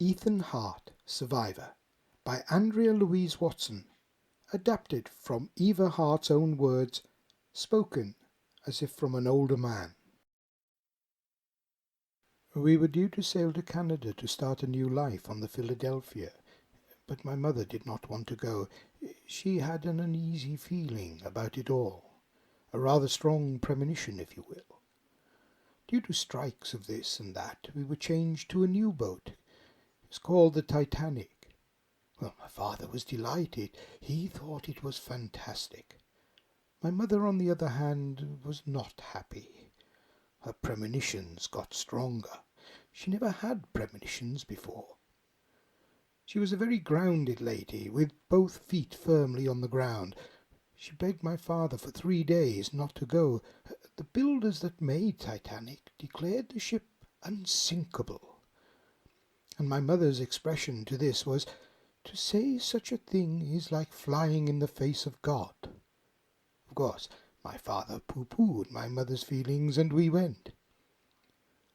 Eva Hart, Survivor, by Andrea Louise Watson, adapted from Eva Hart's own words, spoken as if from an older man. We were due to sail to Canada to start a new life on the Philadelphia, but my mother did not want to go. She had an uneasy feeling about it all, a rather strong premonition, if you will. Due to strikes of this and that, we were changed to a new boat. It's called the Titanic. Well, my father was delighted. He thought it was fantastic. My mother, on the other hand, was not happy. Her premonitions got stronger. She never had premonitions before. She was a very grounded lady, with both feet firmly on the ground. She begged my father for 3 days not to go. The builders that made Titanic declared the ship unsinkable. And my mother's expression to this was, "To say such a thing is like flying in the face of God." Of course, my father pooh-poohed my mother's feelings, and we went.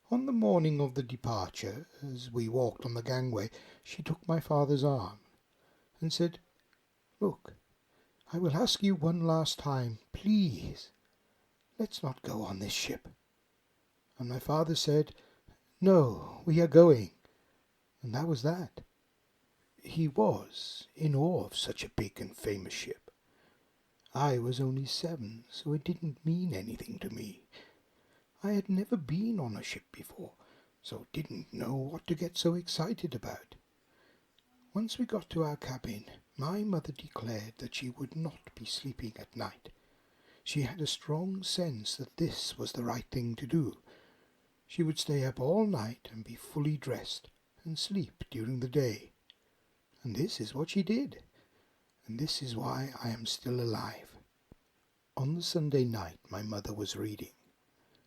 On the morning of the departure, as we walked on the gangway, she took my father's arm and said, "Look, I will ask you one last time, please, let's not go on this ship." And my father said, "No, we are going." And that was that. He was in awe of such a big and famous ship. I was only 7, so it didn't mean anything to me. I had never been on a ship before, so didn't know what to get so excited about. Once we got to our cabin, my mother declared that she would not be sleeping at night. She had a strong sense that this was the right thing to do. She would stay up all night and be fully dressed and sleep during the day. And this is what she did, and this is why I am still alive. On the Sunday night my mother was reading.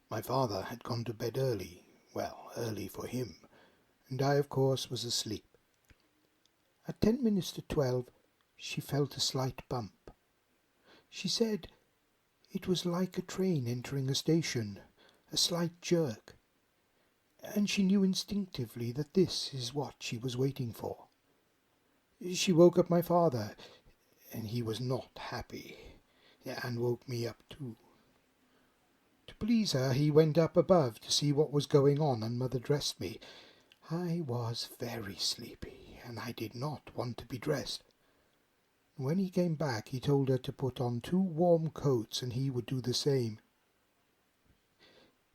My father had gone to bed early, well, early for him, and I, of course, was asleep. At 10 minutes to 12, she felt a slight bump. She said it was like a train entering a station, a slight jerk, and she knew instinctively that this is what she was waiting for. She woke up my father, and he was not happy, and woke me up too. To please her, he went up above to see what was going on, and mother dressed me. I was very sleepy, and I did not want to be dressed. When he came back, he told her to put on 2 warm coats, and he would do the same.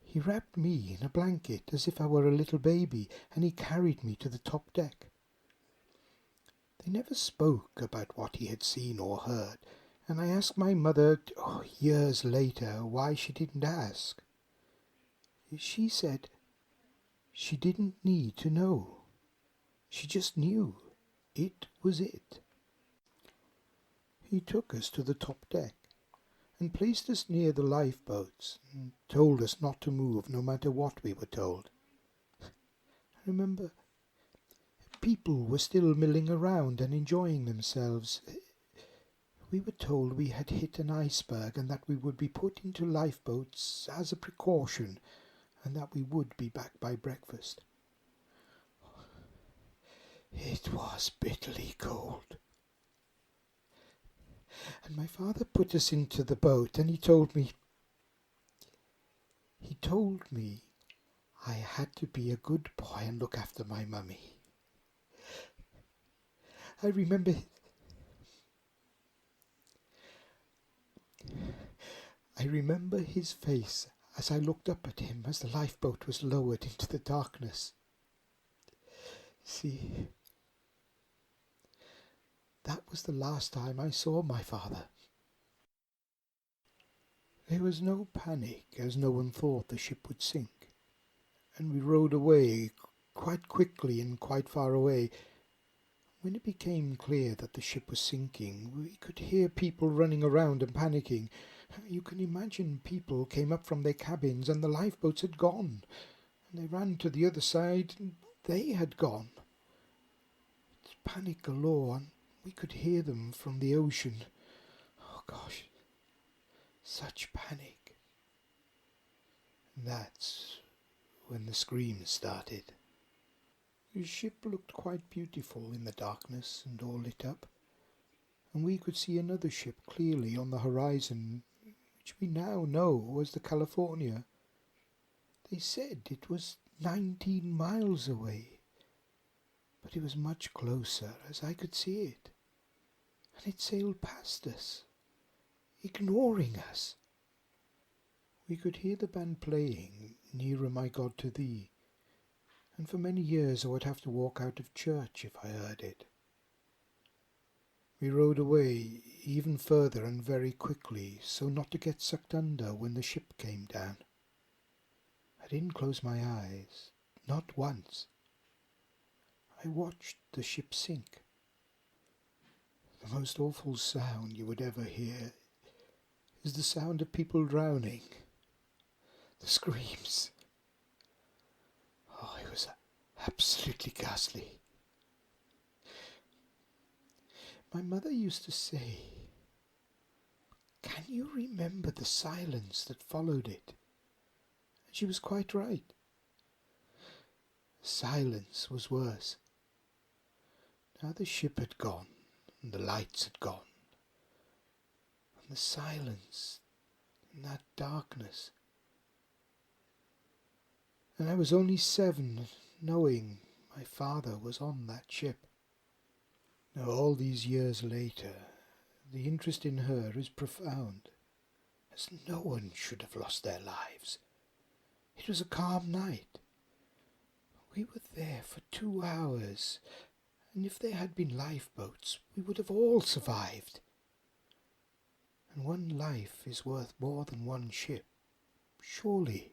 He wrapped me in a blanket as if I were a little baby, and he carried me to the top deck. They never spoke about what he had seen or heard, and I asked my mother, years later, why she didn't ask. She said she didn't need to know. She just knew. It was it. He took us to the top deck and placed us near the lifeboats and told us not to move no matter what we were told. I remember people were still milling around and enjoying themselves. We were told we had hit an iceberg and that we would be put into lifeboats as a precaution and that we would be back by breakfast. It was bitterly cold. And my father put us into the boat and he told me I had to be a good boy and look after my mummy. I remember his face as I looked up at him as the lifeboat was lowered into the darkness. See, that was the last time I saw my father. There was no panic, as no one thought the ship would sink, and we rowed away quite quickly and quite far away. When it became clear that the ship was sinking, we could hear people running around and panicking. You can imagine people came up from their cabins and the lifeboats had gone, and they ran to the other side and they had gone. It's panic galore, and we could hear them from the ocean. Oh gosh, such panic. And that's when the screams started. The ship looked quite beautiful in the darkness and all lit up, and we could see another ship clearly on the horizon, which we now know was the California. They said it was 19 miles away, but it was much closer, as I could see it, and it sailed past us, ignoring us. We could hear the band playing, Nearer My God to Thee, and for many years I would have to walk out of church if I heard it. We rowed away even further and very quickly, so not to get sucked under when the ship came down. I didn't close my eyes, not once. I watched the ship sink. The most awful sound you would ever hear is the sound of people drowning. The screams. Oh, it was absolutely ghastly. My mother used to say, "Can you remember the silence that followed it?" And she was quite right. Silence was worse. Now the ship had gone, and the lights had gone, and the silence and that darkness. And I was only 7, knowing my father was on that ship. Now all these years later, the interest in her is profound, as no one should have lost their lives. It was a calm night. We were there for 2 hours, and if there had been lifeboats, we would have all survived. And one life is worth more than one ship, surely.